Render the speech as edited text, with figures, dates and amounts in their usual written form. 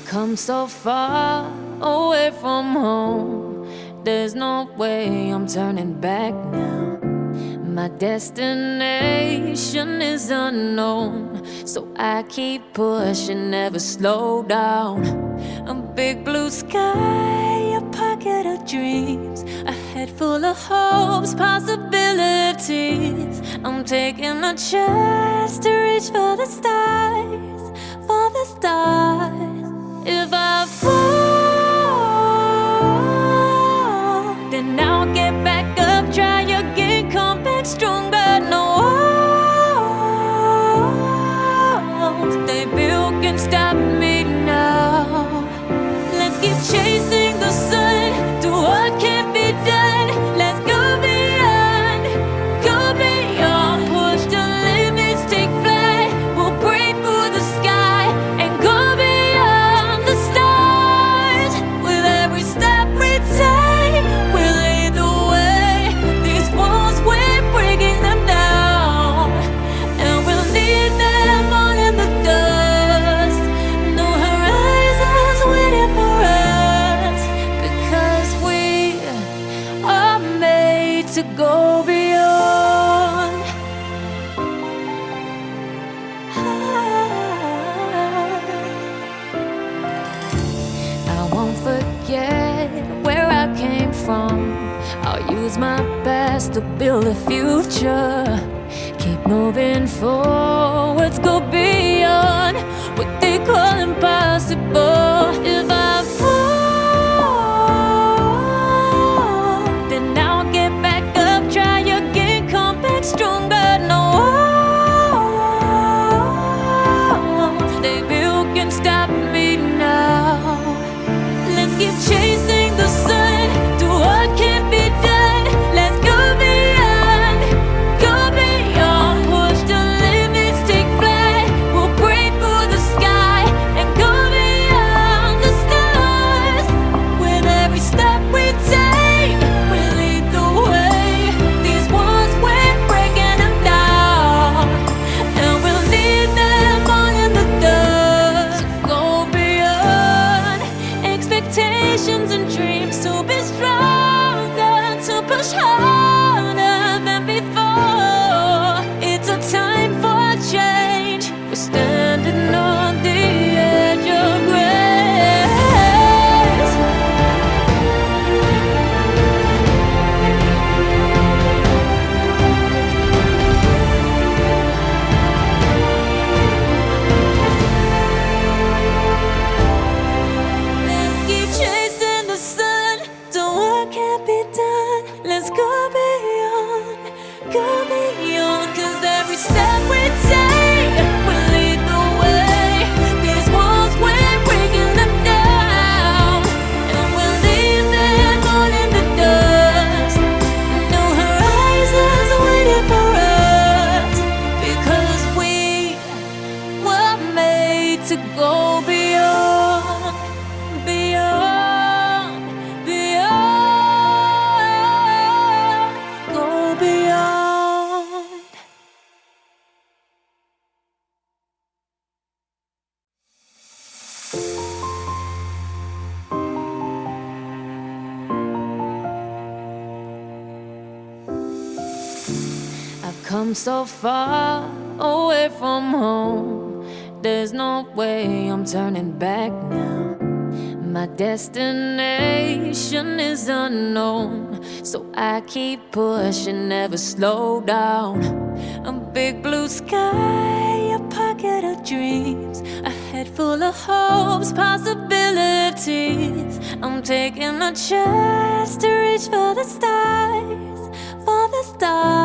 come so far away from home. There's no way I'm turning back now. My destination is unknown, so I keep pushing, never slow down. A big blue sky, a pocket of dreams, a head full of hopes, possibilities. I'm taking a chance to reach for the stars, for the stars. If I fall, then I'll get back up, try again, come back stronger. No walls they built can stop me now. Let's keep chasing the sun, do what can't be done. Let's go beyond, push the limits, take flight. We'll break through the sky and go beyond the stars. With every step we take, we'll lead the way. These walls, we're breaking them down, and we'll leave them all in the dust. No horizons waiting for us, because we are made to go beyond. I won't forget where I came from. I'll use my best to build a future. Keep moving forwards, go beyond what they call impossible. If I fall, then I'll get back up, try again, come back stronger. No walls they built can stop me now. Let's keep chasing the sun, do what can't be done. Let's go beyond, push the limits, take flight. We'll break through the sky and go beyond the stars. With every step we take, we lead the way. These walls, we're breaking them down, and we'll leave them all in the dust. Go beyond expectations and dreams, to be stronger, to push harder than before. It's a time for change. We're standing on the edge of grace. Let's keep chasing the sun, do what can't be done. Let's go beyond, 'cause every step we take will lead the way. These walls, we're breaking them down, and we'll leave them all in the dust. No horizons waiting for us, because we were made to go beyond, go beyond. I've come so far away from home. There's no way I'm turning back now. My destination is unknown, so I keep pushing, never slow down. A big blue sky, a pocket of dreams, a head full of hopes, possibilities. I'm taking a chance to reach for the stars, for the stars.